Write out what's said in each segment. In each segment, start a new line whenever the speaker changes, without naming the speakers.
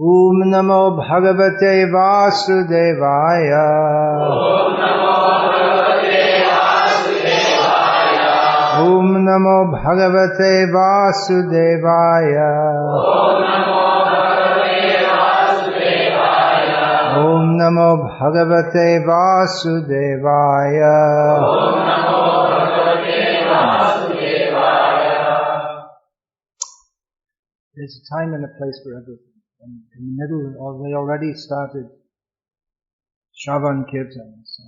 Om Namo Bhagavate Vasudevaya. Om Namo Bhagavate Vasudevaya. Om Namo Bhagavate Vasudevaya. There's a time and a place for everything. And in the middle, they already started Shravan Kirtan. So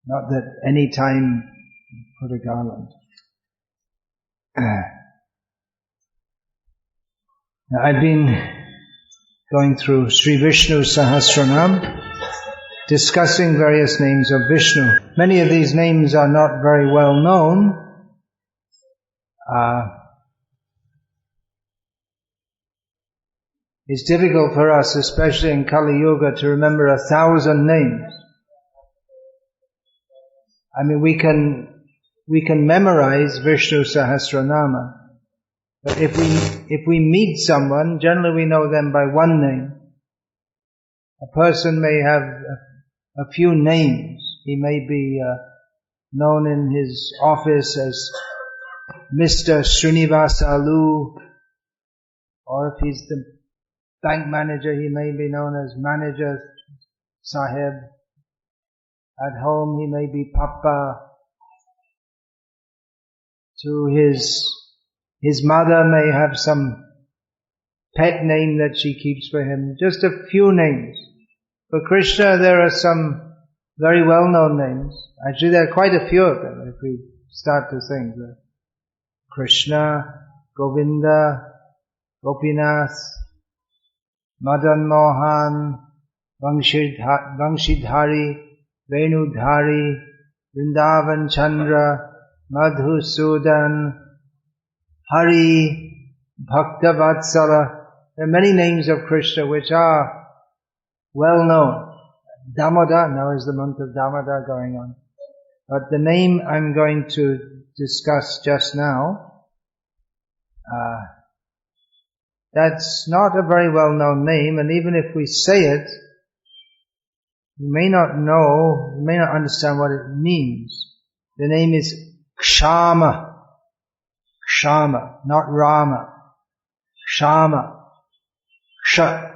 not that any time put a garland. Now I've been going through Sri Vishnu Sahasranama, discussing various names of Vishnu. Many of these names are not very well known. It's difficult for us, especially in Kali Yuga, to remember 1,000 names. I mean, we can memorize Vishnu Sahasranama, but if we meet someone, generally we know them by one name. A person may have a few names. He may be known in his office as Mr. Srinivasalu, or if he's the bank manager, he may be known as Manager Sahib. At home, he may be Papa. To his mother may have some pet name that she keeps for him. Just a few names. For Krishna, there are some very well-known names. Actually, there are quite a few of them if we start to think. Krishna, Govinda, Gopinath, Madan Mohan, Vangshidhari, Venudhari, Vrindavan Chandra, Madhusudan, Hari, Bhaktavatsala. There are many names of Krishna which are well known. Damodar, now is the month of Damodar going on. But the name I'm going to discuss just now, that's not a very well known name, and even if we say it, you may not know, you may not understand what it means. The name is Ksamah. Ksamah, not Rama. Ksamah. Ksha.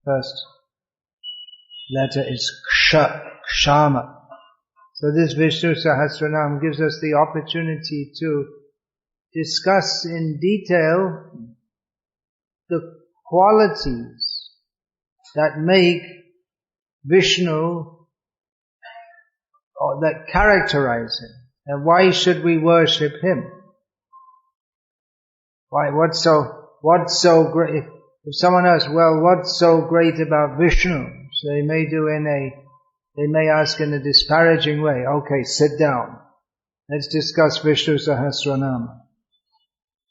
First letter is Ksha. Ksamah. So this Vishnu Sahasranam gives us the opportunity to discuss in detail the qualities that make Vishnu, or that characterize him, and why should we worship him? Why? What's so great? If someone asks, well, what's so great about Vishnu? So they may ask in a disparaging way. Okay, sit down. Let's discuss Vishnu Sahasranama.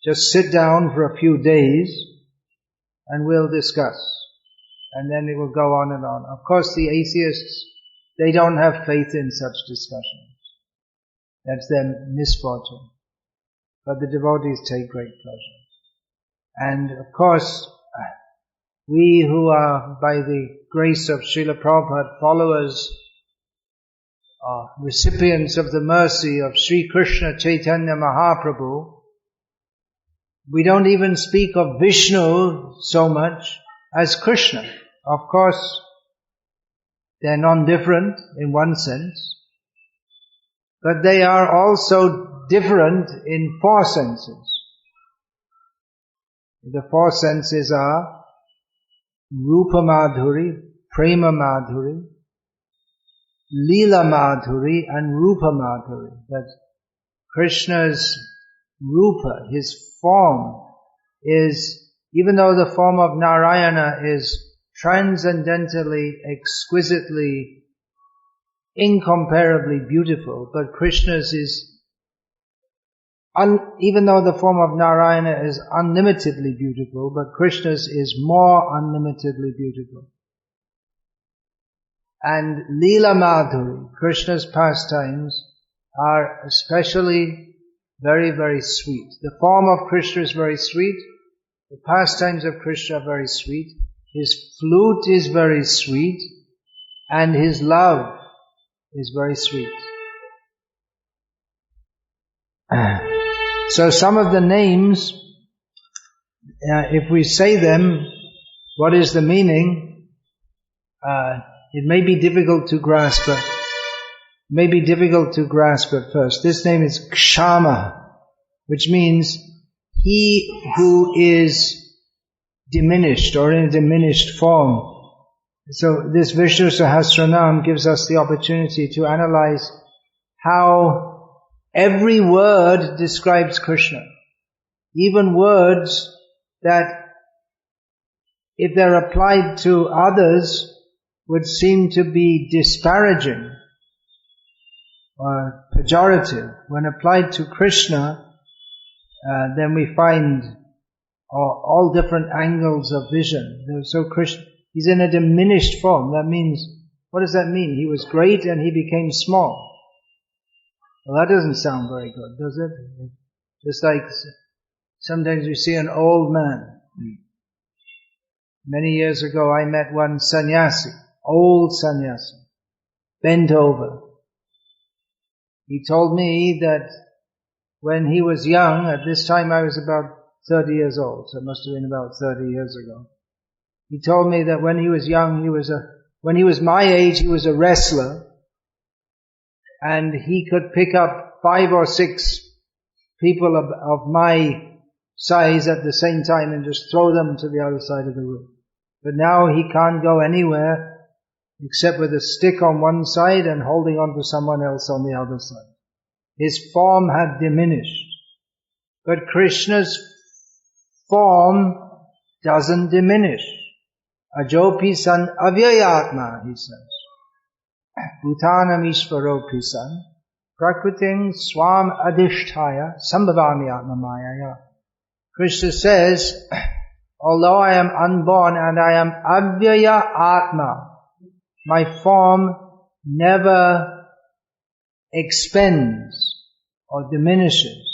Just sit down for a few days, and we'll discuss. And then it will go on and on. Of course, the atheists, they don't have faith in such discussions. That's their misfortune. But the devotees take great pleasure. And of course, we who are, by the grace of Srila Prabhupada, followers, recipients of the mercy of Sri Krishna Chaitanya Mahaprabhu, we don't even speak of Vishnu so much as Krishna. Of course, they're non-different in one sense, but they are also different in four senses. The four senses are Rupa Madhuri, Prema Madhuri, Leela Madhuri, and Rupa Madhuri. That Krishna's Rupa, his form, is, even though the form of Narayana is transcendentally, exquisitely, incomparably beautiful, but Krishna's is, even though the form of Narayana is unlimitedly beautiful, but Krishna's is more unlimitedly beautiful. And Leela Madhuri, Krishna's pastimes, are especially very, very sweet. The form of Krishna is very sweet. The pastimes of Krishna are very sweet. His flute is very sweet. And his love is very sweet. So some of the names, if we say them, what is the meaning? It may be difficult to grasp. At first. This name is Ksamah, which means he who is diminished or in a diminished form. So this Vishnu Sahasranama gives us the opportunity to analyze how every word describes Krishna. Even words that, if they're applied to others, would seem to be disparaging or pejorative. When applied to Krishna, then we find all different angles of vision. So Krishna, he's in a diminished form. That means, what does that mean? He was great and he became small. Well, that doesn't sound very good, does it? Just like sometimes you see an old man. Many years ago I met one sannyasi, old sannyasi, bent over. He told me that when he was young, at this time I was about 30 years old, so it must have been about 30 years ago. He told me that when he was young, when he was my age, he was a wrestler, and he could pick up 5 or 6 people of my size at the same time and just throw them to the other side of the room. But now he can't go anywhere except with a stick on one side and holding on to someone else on the other side. His form had diminished. But Krishna's form doesn't diminish. Ajopi san avyayatma, he says. Bhutanam ishvaropi san prakriting swam adhishtaya sambhavami atma mayaya. Krishna says, although I am unborn and I am avyaya atma, my form never expends or diminishes.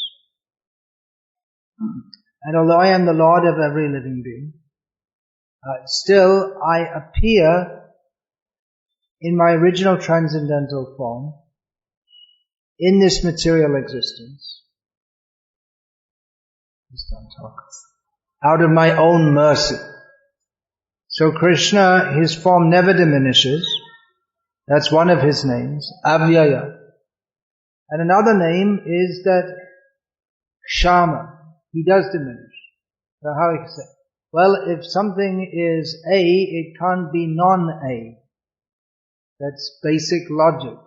And although I am the Lord of every living being, still I appear in my original transcendental form in this material existence. Just don't talk. Out of my own mercy. So Krishna, his form never diminishes. That's one of his names, Avyaya. And another name is that Ksamah. He does diminish. So how you say? Well, if something is A, it can't be non-A. That's basic logic.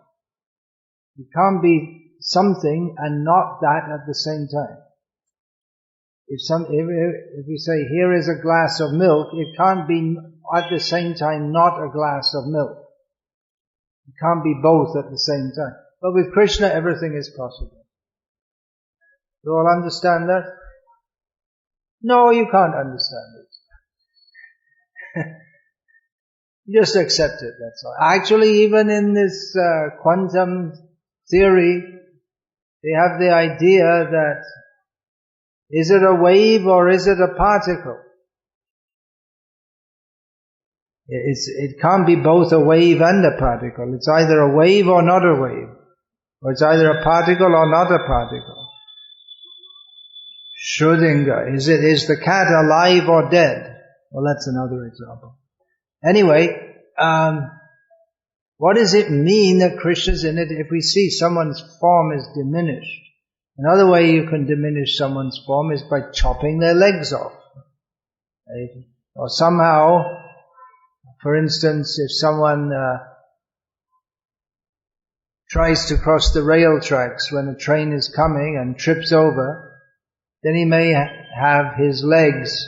It can't be something and not that at the same time. If we say, here is a glass of milk, it can't be at the same time not a glass of milk. It can't be both at the same time. But with Krishna, everything is possible. You all understand that? No, you can't understand it. Just accept it, that's all. Actually, even in this quantum theory, they have the idea that is it a wave or is it a particle? It can't be both a wave and a particle. It's either a wave or not a wave. Or it's either a particle or not a particle. Schrödinger, is the cat alive or dead? Well, that's another example. Anyway, what does it mean that Krishna's in it if we see someone's form is diminished? Another way you can diminish someone's form is by chopping their legs off. Or somehow, for instance, if someone tries to cross the rail tracks when a train is coming and trips over, then he may have his legs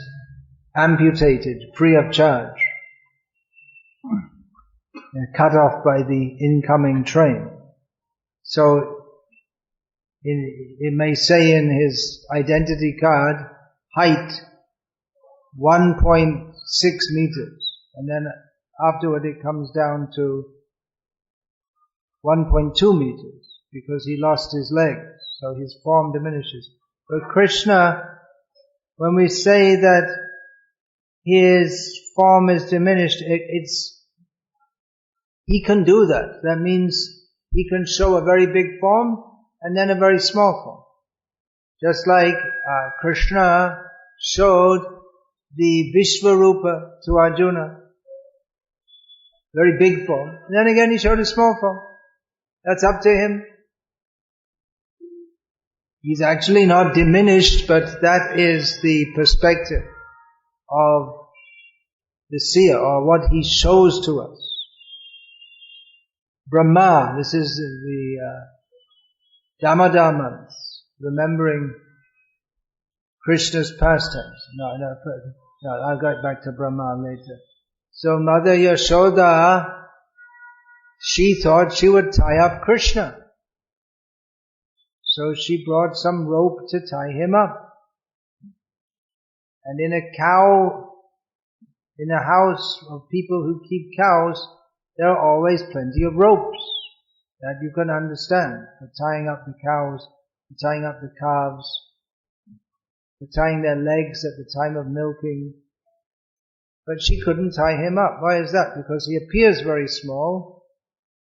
amputated, free of charge, cut off by the incoming train. So it may say in his identity card, height 1.6 meters, and then afterward it comes down to 1.2 meters, because he lost his legs, so his form diminishes. But Krishna, when we say that his form is diminished, he can do that. That means he can show a very big form and then a very small form. Just like Krishna showed the Vishvarupa to Arjuna, very big form. And then again he showed a small form. That's up to him. He's actually not diminished, but that is the perspective of the seer, or what he shows to us. Brahma, this is the Damodar months, remembering Krishna's pastimes. No, I'll get back to Brahma later. So Mother Yashoda, she thought she would tie up Krishna. So she brought some rope to tie him up. And in a house of people who keep cows, there are always plenty of ropes that you can understand for tying up the cows, for tying up the calves, for tying their legs at the time of milking. But she couldn't tie him up. Why is that? Because he appears very small.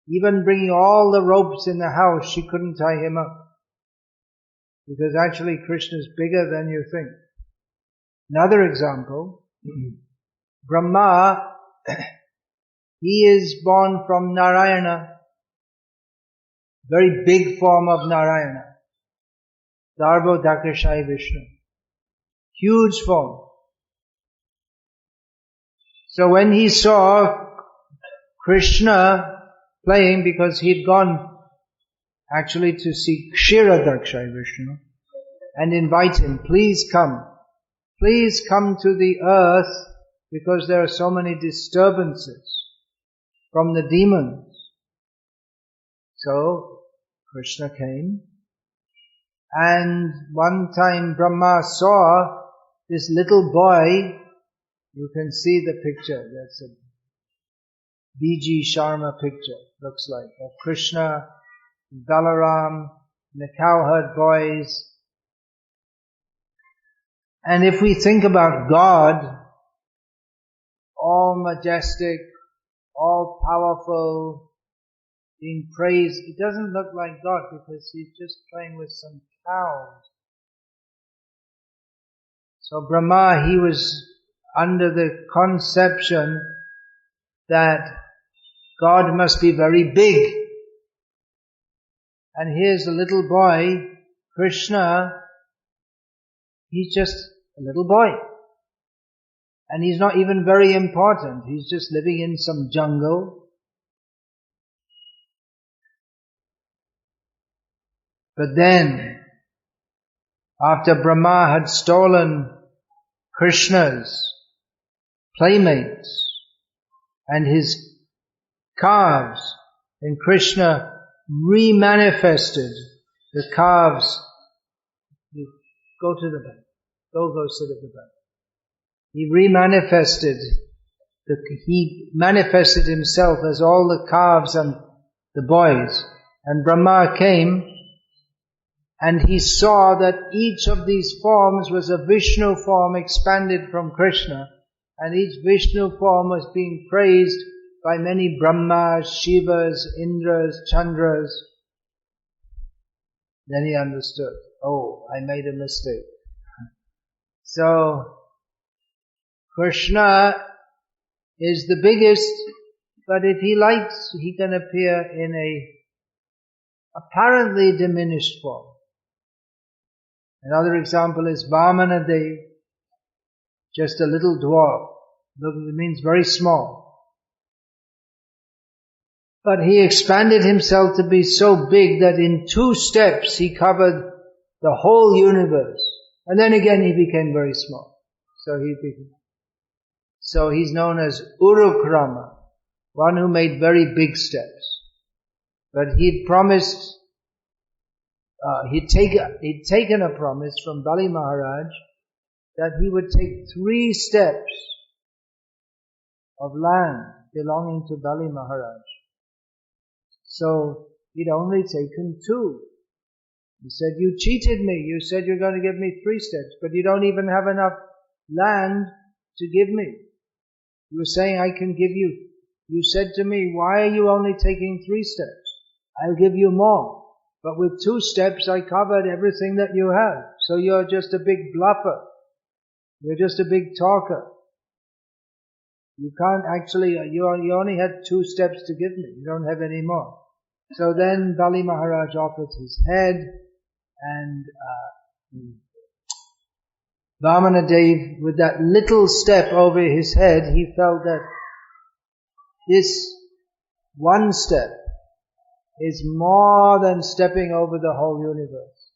Even bringing all the ropes in the house, she couldn't tie him up. Because actually Krishna is bigger than you think. Another example, Brahma, he is born from Narayana, very big form of Narayana, Darbo Dakashai Vishnu, huge form. So when he saw Krishna playing, because he'd gone actually to see Kshiradakshai Vishnu and invite him, please come to the earth, because there are so many disturbances from the demons. So Krishna came, and one time Brahma saw this little boy. You can see the picture, that's a B.G. Sharma picture, looks like, of Krishna, Balaram, the cowherd boys. And if we think about God, all majestic, all powerful, being praised, it doesn't look like God, because he's just playing with some cows. So Brahma, he was under the conception that God must be very big. And here's a little boy, Krishna, he's just a little boy. And he's not even very important. He's just living in some jungle. But then, after Brahma had stolen Krishna's playmates and his calves, then Krishna remanifested the calves. You go to the back. Go sit at the back. He manifested himself as all the calves and the boys. And Brahma came, and he saw that each of these forms was a Vishnu form expanded from Krishna. And each Vishnu form was being praised by many Brahmas, Shivas, Indras, Chandras. Then he understood, oh, I made a mistake. So, Krishna is the biggest, but if he likes, he can appear in a apparently diminished form. Another example is Vamanadev, just a little dwarf. It means very small. But he expanded himself to be so big that in 2 steps he covered the whole universe. And then again he became very small. So he's known as Urukrama, one who made very big steps. But he'd promised, he'd taken a promise from Bali Maharaj that he would take 3 steps of land belonging to Bali Maharaj. So he'd only taken 2. He said, you cheated me. You said you're going to give me 3 steps, but you don't even have enough land to give me. You were saying I can give you. You said to me, why are you only taking 3 steps? I'll give you more. But with 2 steps I covered everything that you have. So you're just a big bluffer. You're just a big talker. You can't actually, you only had 2 steps to give me. You don't have any more. So then Bali Maharaj offered his head, and Vamana Dev, with that little step over his head, he felt that this 1 step is more than stepping over the whole universe.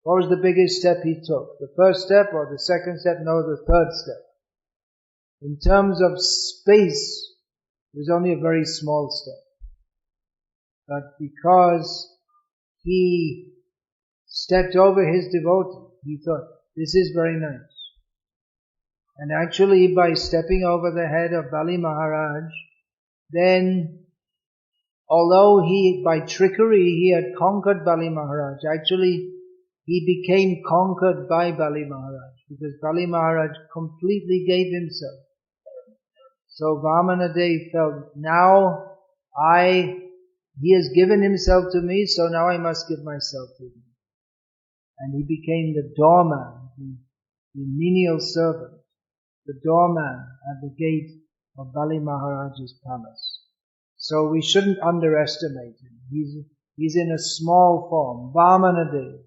What was the biggest step he took? The first step or the second step? No, the third step. In terms of space, it was only a very small step. But because he stepped over his devotee, he thought, this is very nice. And actually by stepping over the head of Bali Maharaj, then although by trickery he had conquered Bali Maharaj, actually he became conquered by Bali Maharaj, because Bali Maharaj completely gave himself. So Vamana Dev felt, now he has given himself to me, so now I must give myself to him. And he became the doorman, the menial servant, the doorman at the gate of Bali Maharaj's palace. So we shouldn't underestimate him. He's in a small form, Vamana Dev,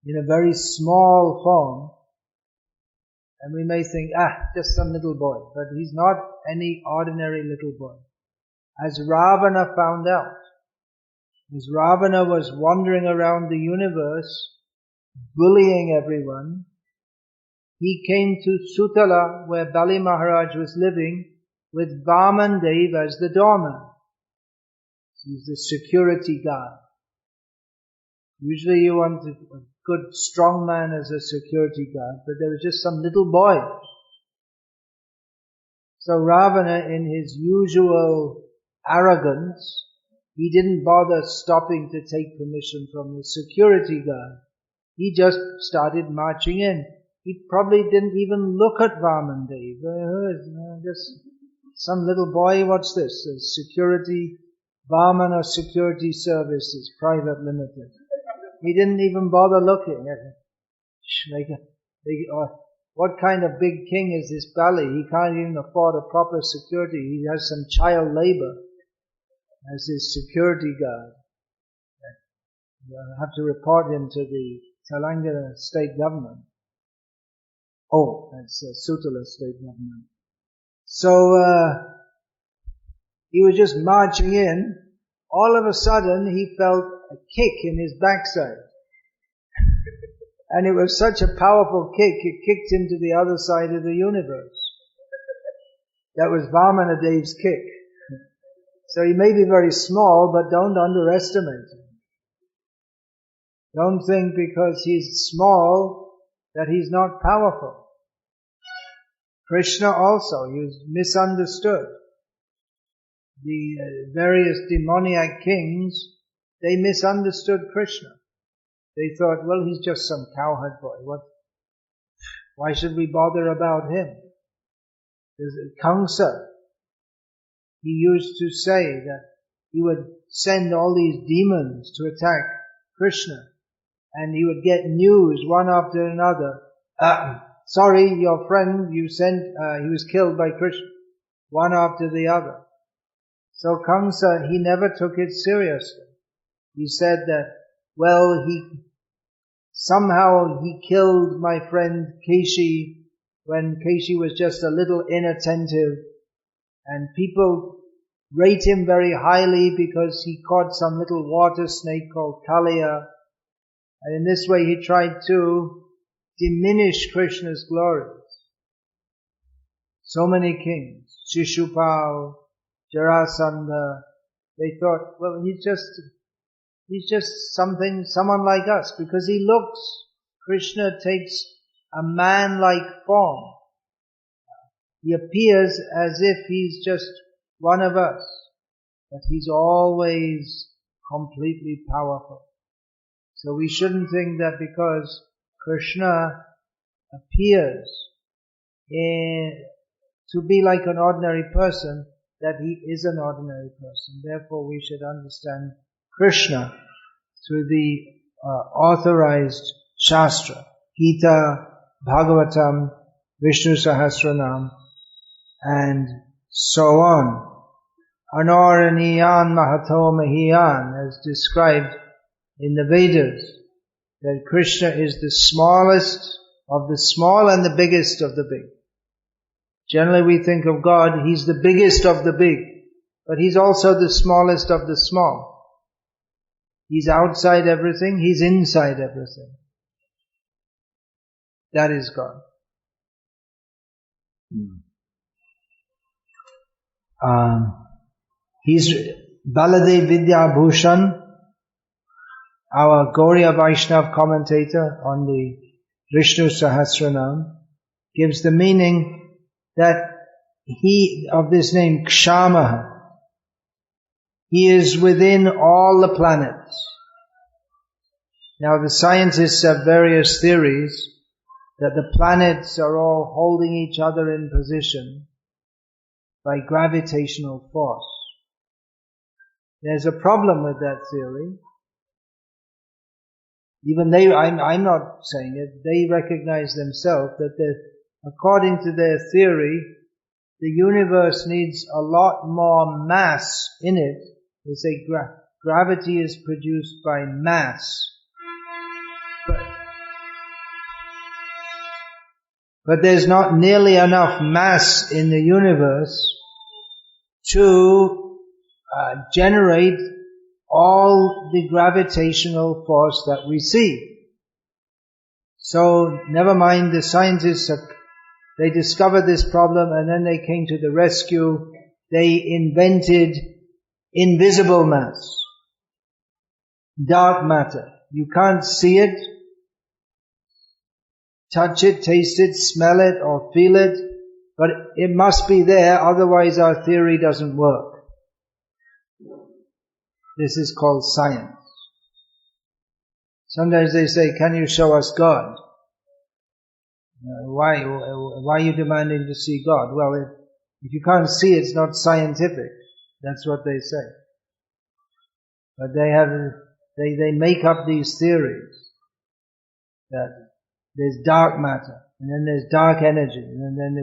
in a very small form. And we may think, just some little boy. But he's not any ordinary little boy. As Ravana found out, as Ravana was wandering around the universe, bullying everyone, he came to Sutala, where Bali Maharaj was living, with Vaman Dev as the doorman. He's the security guard. Usually you want a good strong man as a security guard, but there was just some little boy. So Ravana, in his usual arrogance, he didn't bother stopping to take permission from the security guard. He just started marching in. He probably didn't even look at Vaman Dev. Just some little boy, what's this? A security, Vamana Security Services, Private Limited. He didn't even bother looking at him. What kind of big king is this Bali? He can't even afford a proper security. He has some child labor as his security guard. You have to report him to the Telangana state government. Oh, that's Sutala state government. So he was just marching in. All of a sudden he felt a kick in his backside. And it was such a powerful kick, it kicked him to the other side of the universe. That was Vamana Dev's kick. So he may be very small, but don't underestimate him. Don't think because he's small that he's not powerful. Krishna also, he was misunderstood. The various demoniac kings, they misunderstood Krishna. They thought, well, he's just some cowherd boy. Why should we bother about him? There's Ksamah. He used to say that he would send all these demons to attack Krishna. And he would get news one after another. Sorry, your friend you sent, he was killed by Krishna. One after the other. So Ksamah, he never took it seriously. He said that, well, somehow he killed my friend Keshi when Keshi was just a little inattentive, and people rate him very highly because he caught some little water snake called Kaliya, and in this way he tried to diminish Krishna's glories. So many kings, Shishupal, Jarasandha, they thought, well, he's just someone like us, because he looks, Krishna takes a man-like form. He appears as if he's just one of us, but he's always completely powerful. So we shouldn't think that because Krishna appears to be like an ordinary person, that he is an ordinary person. Therefore we should understand Krishna through the authorized Shastra, Gita, Bhagavatam, Vishnu Sahasranama, and so on. Anoraniyan Mahato Mahiyan, as described in the Vedas, that Krishna is the smallest of the small and the biggest of the big. Generally we think of God, He's the biggest of the big, but He's also the smallest of the small. He's outside everything, He's inside everything. That is God. He's Baladev Vidya Bhushan, our Gauriya Vaishnav commentator on the Vishnu Sahasranama, gives the meaning that he, of this name Ksamah, he is within all the planets. Now the scientists have various theories that the planets are all holding each other in position by gravitational force. There's a problem with that theory. Even they, I'm not saying it, they recognize themselves that according to their theory, the universe needs a lot more mass in it. They say gravity is produced by mass. But there's not nearly enough mass in the universe to generate all the gravitational force that we see. So, never mind, the scientists, they discovered this problem and then they came to the rescue. They invented invisible mass, dark matter. You can't see it, touch it, taste it, smell it or feel it, but it must be there, otherwise our theory doesn't work. This is called science. Sometimes they say, can you show us God? Why are you demanding to see God? Well, if you can't see, it's not scientific. That's what they say. But they make up these theories that there's dark matter, and then there's dark energy, and then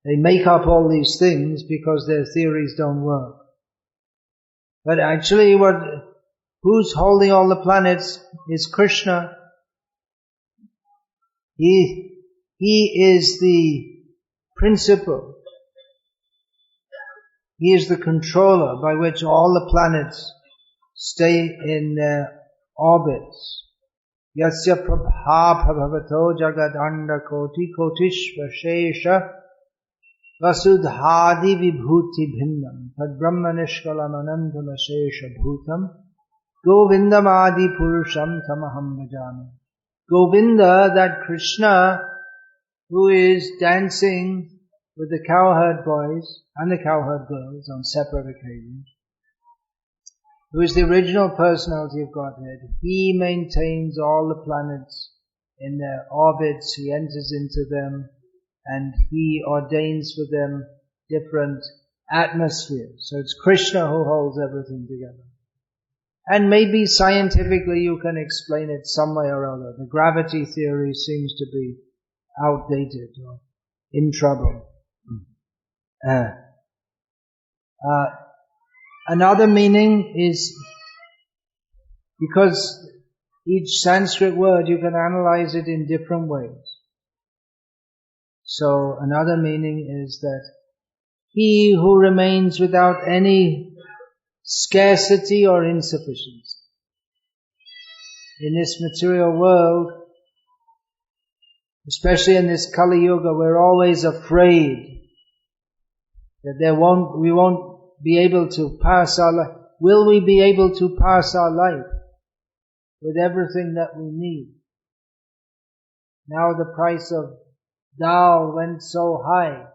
they make up all these things because their theories don't work. But actually who's holding all the planets is Krishna. He is the principle. He is the controller by which all the planets stay in their orbits. Yasya prabha bhavato jagadanda koti kotishva shesha vasudhadi vibhuti bhinnam tad brahma nishkalam anantam shesha bhutam govindam adi purusham tamaham bhajami. Govinda, that Krishna who is dancing with the cowherd boys and the cowherd girls on separate occasions, who is the original personality of Godhead, He maintains all the planets in their orbits, He enters into them, and He ordains for them different atmospheres. So it's Krishna who holds everything together. And maybe scientifically you can explain it some way or other. The gravity theory seems to be outdated or in trouble. Another meaning is, because each Sanskrit word you can analyze it in different ways. So another meaning is that He who remains without any scarcity or insufficiency. In this material world, especially in this Kali Yuga, we're always afraid that we won't be able to pass our life. Will we be able to pass our life with everything that we need? Now the price of dal went so high.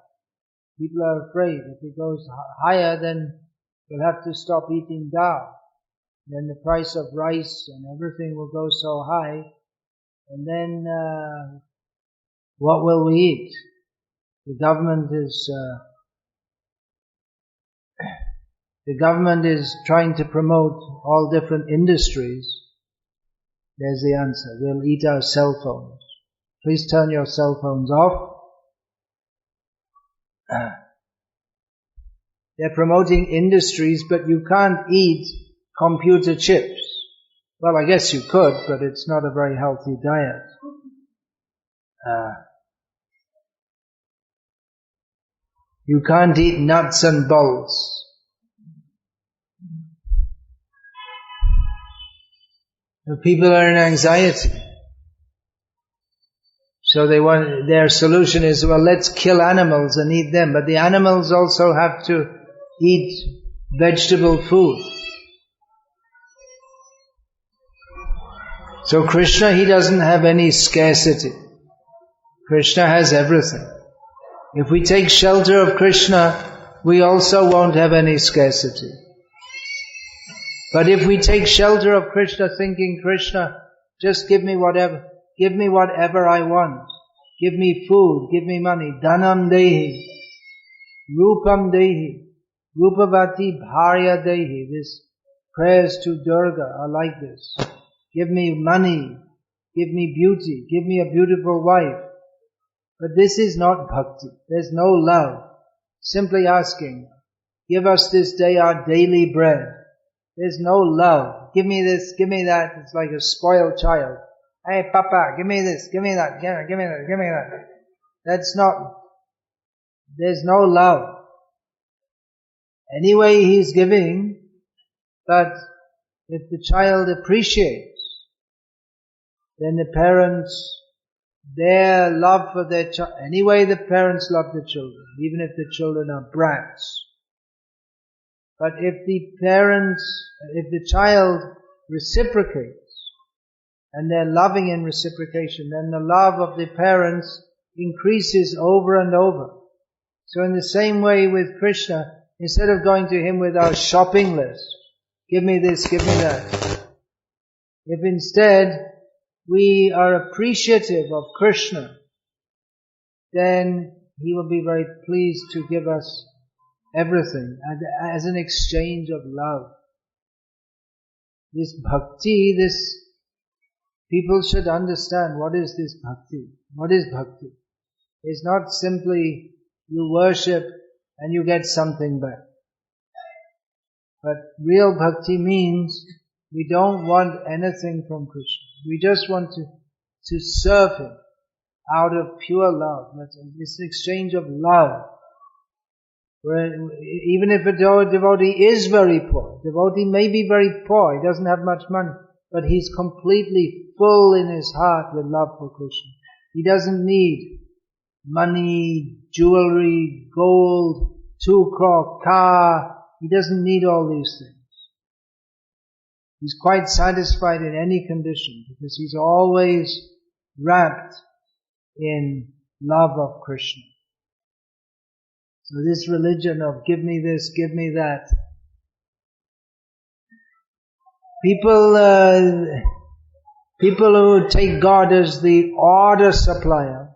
People are afraid if it goes higher, then we'll have to stop eating dal. Then the price of rice and everything will go so high, and then what will we eat? The government is trying to promote all different industries. There's the answer. We'll eat our cell phones. Please turn your cell phones off. They're promoting industries, but you can't eat computer chips. Well, I guess you could, but it's not a very healthy diet. You can't eat nuts and bolts. The people are in anxiety. So their solution is, well, let's kill animals and eat them. But the animals also have to eat vegetable food. So Krishna, he doesn't have any scarcity. Krishna has everything. If we take shelter of Krishna, we also won't have any scarcity. But if we take shelter of Krishna thinking, Krishna, just give me whatever I want. Give me food, give me money. Dhanam dehi, rupam dehi, rupavati bharya dehi. This prayers to Durga are like this. Give me money, give me beauty, give me a beautiful wife. But this is not bhakti. There's no love. Simply asking, give us this day our daily bread. There's no love. Give me this, give me that. It's like a spoiled child. Hey, Papa, give me this, give me that, give me that, give me that. There's no love. Anyway, he's giving, but if the child appreciates, then the parents, their love for their child, anyway the parents love the children, even if the children are brats. But if the child reciprocates, and they're loving in reciprocation, then the love of the parents increases over and over. So in the same way with Krishna, instead of going to him with our shopping list, give me this, give me that. If instead we are appreciative of Krishna, then he will be very pleased to give us everything as an exchange of love. This bhakti, people should understand what is this bhakti. What is bhakti? It's not simply you worship and you get something back. But real bhakti means we don't want anything from Krishna. We just want to serve him out of pure love. It's an exchange of love. Where even if a devotee is very poor, devotee may be very poor, he doesn't have much money, but he's completely full in his heart with love for Krishna. He doesn't need money, jewelry, gold, 2 crore car. He doesn't need all these things. He's quite satisfied in any condition because he's always wrapped in love of Krishna. So this religion of give me this, give me that. People who take God as the order supplier,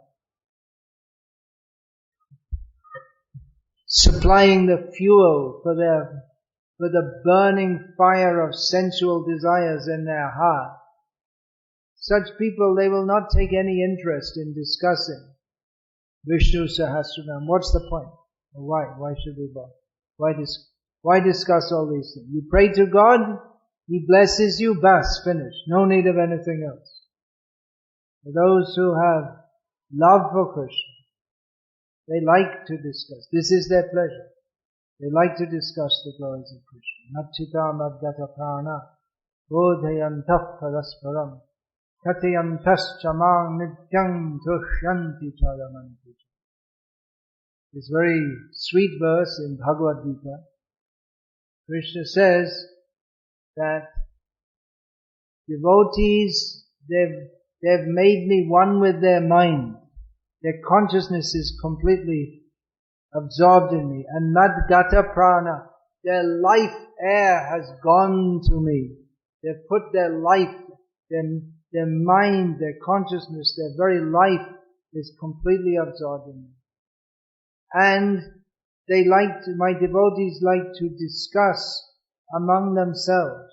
supplying the fuel for the burning fire of sensual desires in their heart. Such people, they will not take any interest in discussing Vishnu Sahasranama. What's the point? Why? Why should we bother? Why discuss all these things? You pray to God, He blesses you, bas, finished. No need of anything else. For those who have love for Krishna, they like to discuss. This is their pleasure. They like to discuss the glories of Krishna. Nachita madgata prana bodhayantah parasparam kathayantas chamang nityang tushyanti charamanti. This very sweet verse in Bhagavad Gita, Krishna says that devotees, they've made me one with their mind. Their consciousness is completely absorbed in me. And madgata prana, their life air has gone to me. They've put their life, their mind, their consciousness, their very life is completely absorbed in me. And my devotees like to discuss among themselves.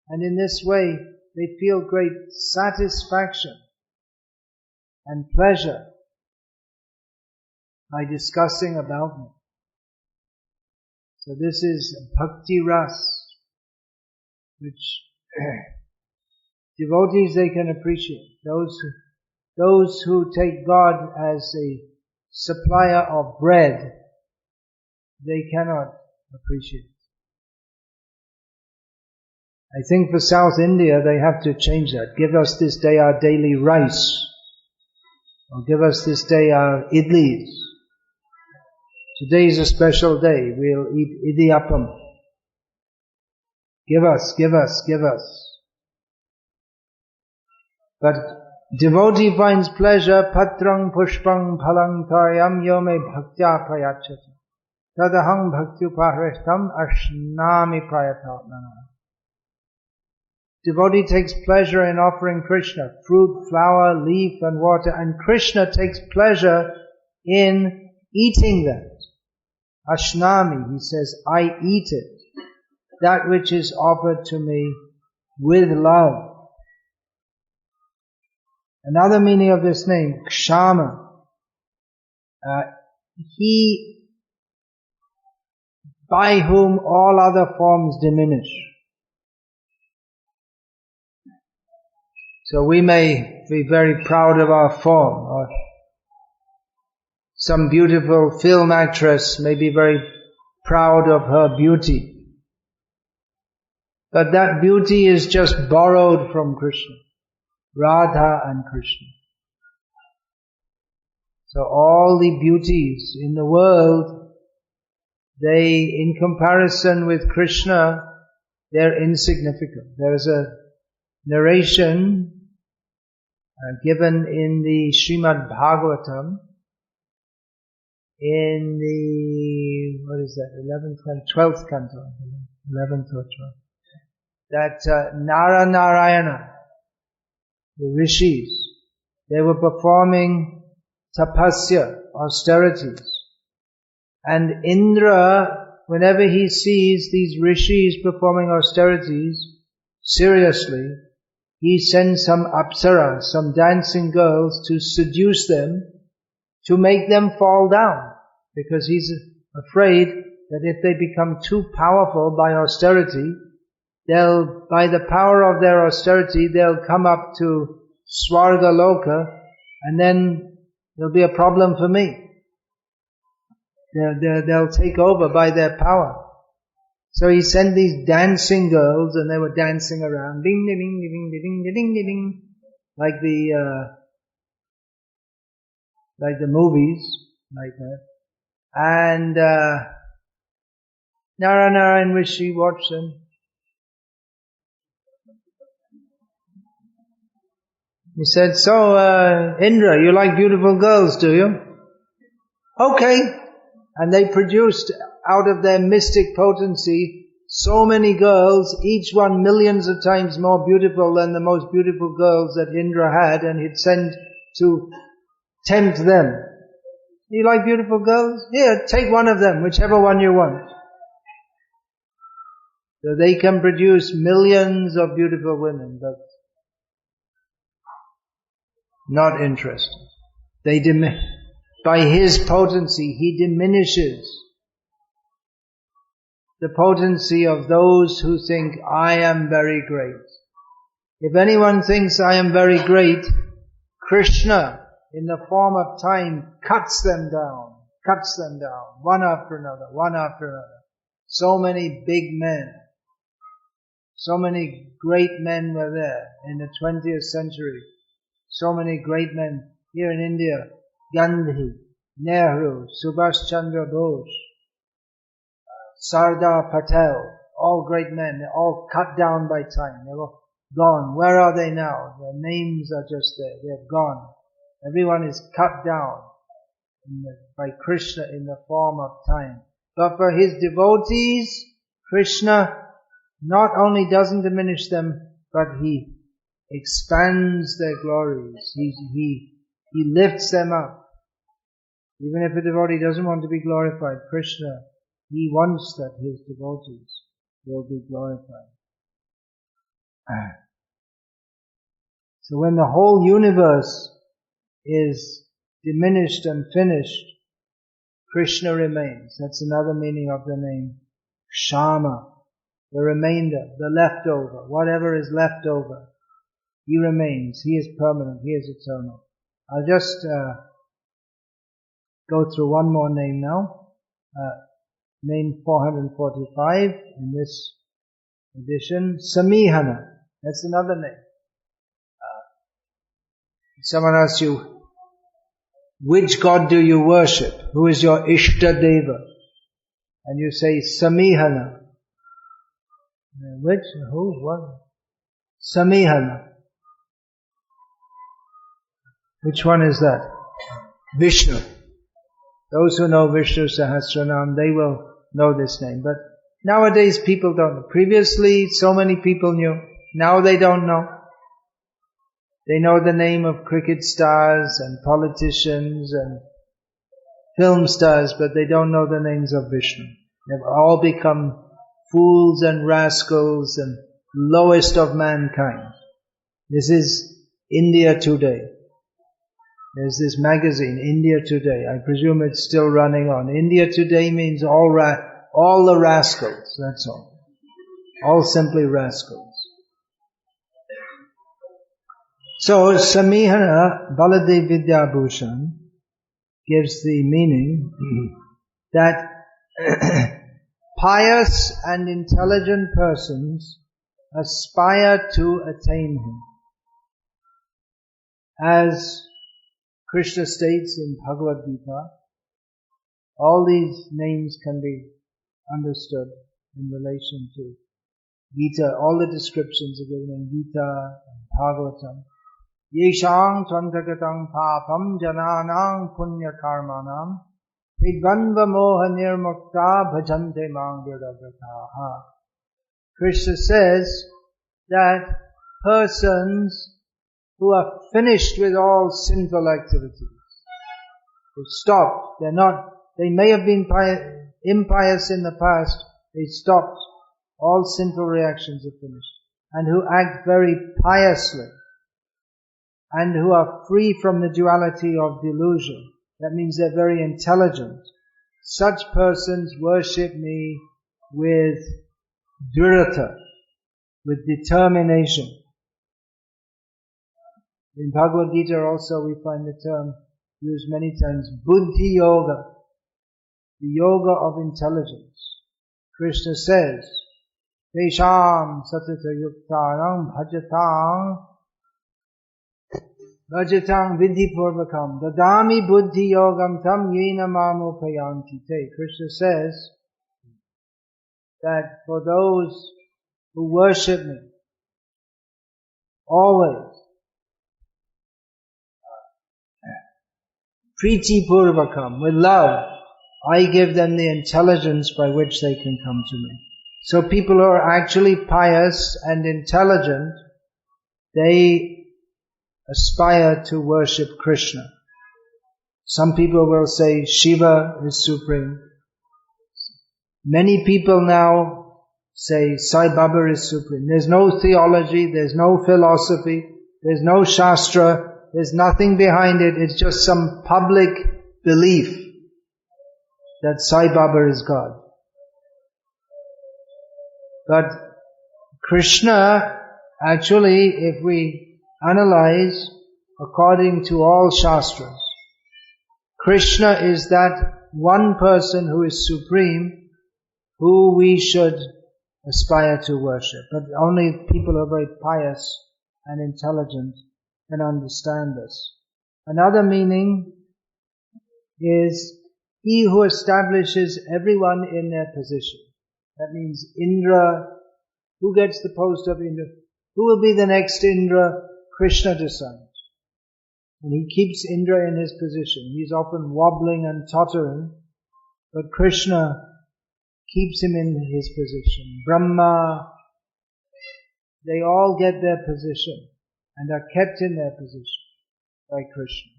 And in this way, they feel great satisfaction and pleasure by discussing about me. So this is Bhakti Ras, which devotees they can appreciate. Those who take God as a supplier of bread, they cannot appreciate. I think for South India they have to change that. Give us this day our daily rice. Or give us this day our idlis. Today is a special day. We'll eat idiyappam. Give us, give us, give us. But devotee finds pleasure, patrang pushpang phalang tayam yome bhaktya prayachati. Tadahang bhaktyupahrishtam ashnami prayatatmana. Devotee takes pleasure in offering Krishna fruit, flower, leaf and water, and Krishna takes pleasure in eating that. Ashnami, he says, I eat it. That which is offered to me with love. Another meaning of this name, Ksamah. He by whom all other forms diminish. So we may be very proud of our form, or some beautiful film actress may be very proud of her beauty. But that beauty is just borrowed from Krishna, Radha and Krishna. So all the beauties in the world, they, in comparison with Krishna, they're insignificant. There is a narration given in the Srimad Bhagavatam, in the, 12th canto, 11th or 12th, that Narayana, the rishis, they were performing tapasya, austerities. And Indra, whenever he sees these rishis performing austerities seriously, he sends some apsara, some dancing girls to seduce them, to make them fall down, because he's afraid that if they become too powerful by austerity, by the power of their austerity, they'll come up to Swarga Loka, and then there'll be a problem for me. They'll take over by their power. So he sent these dancing girls, and they were dancing around, ding, ding, ding, ding, ding, ding, ding, ding, like the movies, like that. And Narayana Rishi watched them. He said, so Indra, you like beautiful girls, do you? Okay. And they produced out of their mystic potency so many girls, each one millions of times more beautiful than the most beautiful girls that Indra had, and he'd send to tempt them. You like beautiful girls? Here, take one of them, whichever one you want. So they can produce millions of beautiful women, but not interested. By his potency, he diminishes the potency of those who think, I am very great. If anyone thinks I am very great, Krishna, in the form of time, cuts them down, one after another. So many big men, so many great men were there in the 20th century. So many great men here in India, Gandhi, Nehru, Subhash Chandra Bose, Sardar Patel, all great men, they're all cut down by time. They were gone. Where are they now? Their names are just there. They're gone. Everyone is cut down by Krishna in the form of time. But for his devotees, Krishna not only doesn't diminish them, but he expands their glories. He lifts them up. Even if a devotee doesn't want to be glorified, Krishna, he wants that his devotees will be glorified. So when the whole universe is diminished and finished, Krishna remains. That's another meaning of the name Ksamah. The remainder, the leftover, whatever is left over, he remains. He is permanent. He is eternal. I'll just go through one more name now. Name 445 in this edition. Samihanah. That's another name. Someone asks you, which God do you worship? Who is your Ishta Deva? And you say Samihanah. Which? Who? What? Samihanah. Which one is that? Vishnu. Those who know Vishnu Sahasranama, they will know this name. But nowadays people don't know. Previously so many people knew. Now they don't know. They know the name of cricket stars and politicians and film stars, but they don't know the names of Vishnu. They've all become fools and rascals and lowest of mankind. This is India Today. There's this magazine, India Today. I presume it's still running on. India Today means all the rascals, that's all. All simply rascals. So, Samihanah Baladev Vidyabhushan gives the meaning that pious and intelligent persons aspire to attain him. As Krishna states in Bhagavad Gita, all these names can be understood in relation to Gita. All the descriptions are given in Gita and Bhagavatam. Yeshang tvantagatam papam jananang punya karmanam vidvanva moha nirmukta bhajante mangyadagataha. Krishna says that persons who are finished with all sinful activities, who stopped, they may have been impious in the past, they stopped, all sinful reactions are finished, and who act very piously, and who are free from the duality of delusion. That means they're very intelligent. Such persons worship me with dhrita, with determination. In Bhagavad Gita also we find the term used many times, Buddhi Yoga, the yoga of intelligence. Krishna says, Tesham satata yuktanam bhajatang vidhi purvakam dadami buddhi yogam tam yena mamupayanti te. Krishna says that for those who worship me always, Priti Purvakam, with love, I give them the intelligence by which they can come to me. So people who are actually pious and intelligent, they aspire to worship Krishna. Some people will say Shiva is supreme. Many people now say Sai Baba is supreme. There's no theology, there's no philosophy, there's no shastra, there's nothing behind it. It's just some public belief that Sai Baba is God. But Krishna, actually, if we analyze according to all shastras, Krishna is that one person who is supreme, who we should aspire to worship. But only people who are very pious and intelligent can understand this. Another meaning is he who establishes everyone in their position. That means Indra, who gets the post of Indra? Who will be the next Indra? Krishna decides. And he keeps Indra in his position. He's often wobbling and tottering, but Krishna keeps him in his position. Brahma, they all get their position and are kept in their position by Krishna.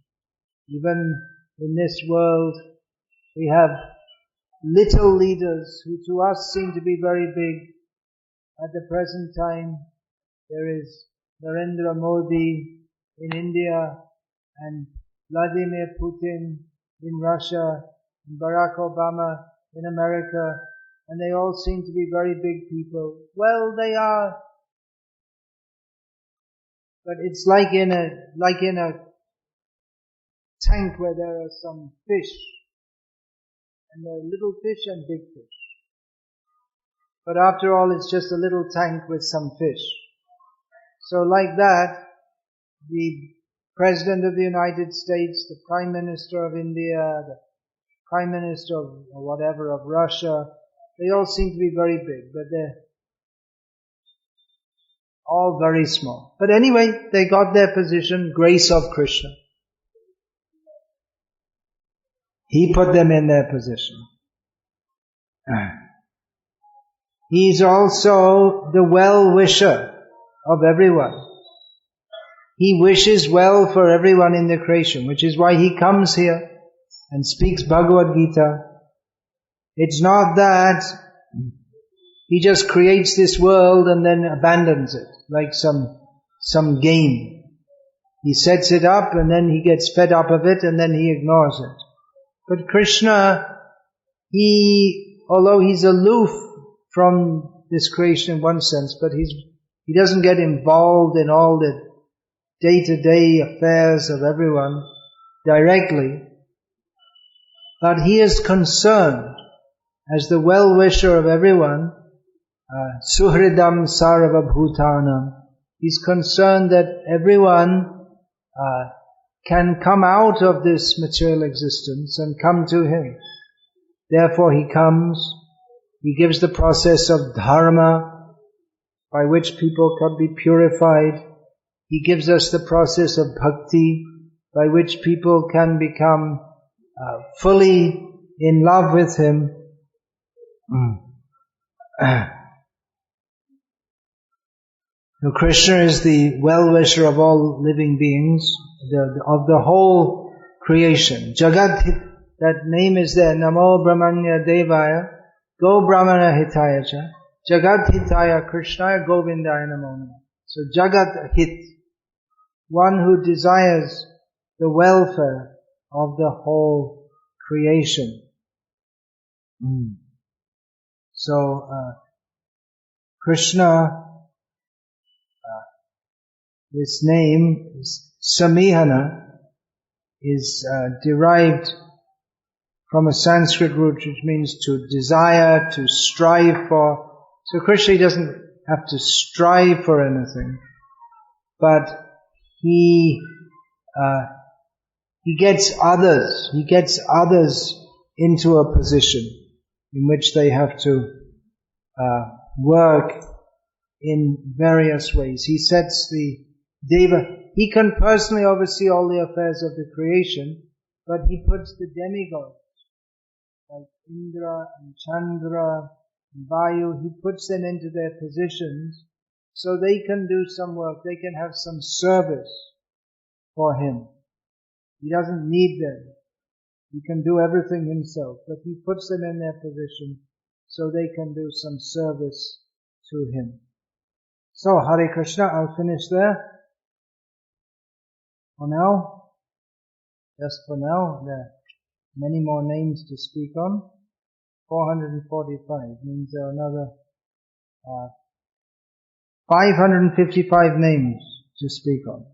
Even in this world. We have little leaders who to us seem to be very big. At the present time, there is Narendra Modi in India and Vladimir Putin in Russia and Barack Obama in America, and they all seem to be very big people. Well, they are, but it's like in a tank where there are some fish, and there are little fish and big fish. But after all, it's just a little tank with some fish. So like that, the President of the United States, the Prime Minister of India, the Prime Minister of whatever of Russia, they all seem to be very big, but they're all very small. But anyway, they got their position, grace of Krishna. He put them in their position. He's also the well-wisher of everyone. He wishes well for everyone in the creation, which is why he comes here and speaks Bhagavad Gita. It's not that he just creates this world and then abandons it, like some game. He sets it up and then he gets fed up of it and then he ignores it. But Krishna, although he's aloof from this creation in one sense, but he doesn't get involved in all the day-to-day affairs of everyone directly, but he is concerned as the well-wisher of everyone, Suhridam Sarva Bhutanam. He's concerned that everyone can come out of this material existence and come to him. Therefore he comes, he gives the process of dharma by which people can be purified. He gives us the process of bhakti by which people can become fully in love with him. So Krishna is the well-wisher of all living beings, of the whole creation. Jagat, that name is there. Namo Brahmanya Devaya, Go Brahmana Hitaya Cha, Jagat Hitaya Krishnaya Govindaya Namo Namo. So Jagat Hit, one who desires the welfare of the whole creation. So Krishna, his name is Samihanah, is derived from a Sanskrit root which means to desire, to strive for. So Krishna doesn't have to strive for anything, but he gets others into a position in which they have to work in various ways. He sets the Deva. He can personally oversee all the affairs of the creation, but he puts the demigods like Indra and Chandra and Vayu, he puts them into their positions so they can do some work, they can have some service for him. He doesn't need them. He can do everything himself, but he puts them in their position so they can do some service to him. So, Hare Krishna, I'll finish there. For now, just for now, there are many more names to speak on. 445 means there are another 555 names to speak on.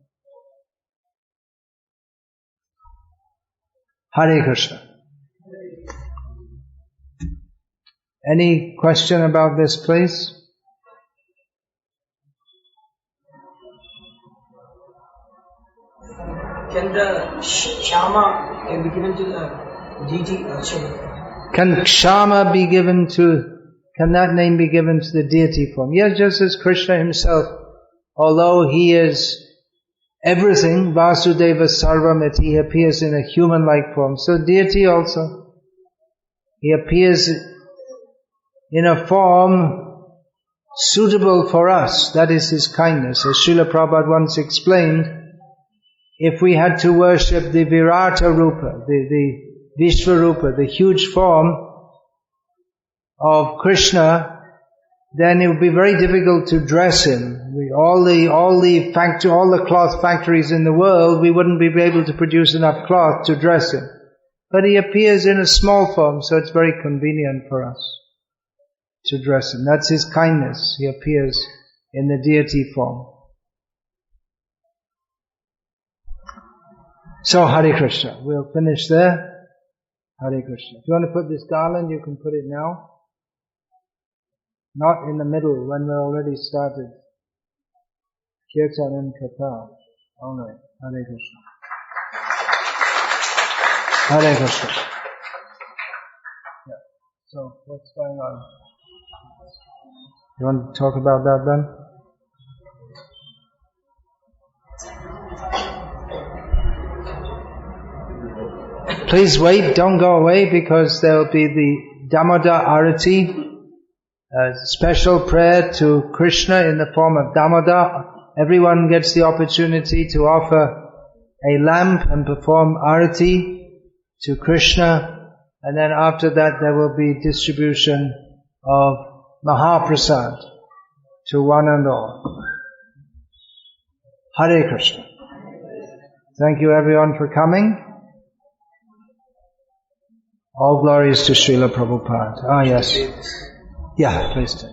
Hare Krishna. Any question about this place?
Can the Ksamah be given to the deity?
Can Ksamah be given to, can that name be given to the deity form? Yes, just as Krishna himself, although he is everything, Vasudeva Sarvamiti, he appears in a human-like form. So deity also, he appears in a form suitable for us. That is his kindness. As Srila Prabhupada once explained, if we had to worship the Virata Rupa, the Vishvarupa, the huge form of Krishna, then it would be very difficult to dress him. All the cloth factories in the world, we wouldn't be able to produce enough cloth to dress him. But he appears in a small form, so it's very convenient for us to dress him. That's his kindness. He appears in the deity form. So Hare Krishna. We'll finish there. Hare Krishna. If you want to put this garland, you can put it now. Not in the middle when we're already started. Kirtan and Katha. Alright. Hare Krishna. Hare Krishna. Yeah. So, what's going on? You want to talk about that then? Please wait, don't go away, because there will be the Damodar Arati, a special prayer to Krishna in the form of Damodar. Everyone gets the opportunity to offer a lamp and perform Arati to Krishna, and then after that there will be distribution of Mahaprasad to one and all. Hare Krishna. Thank you everyone for coming. All glories to Srila Prabhupada. Ah, yes. Yeah, please do.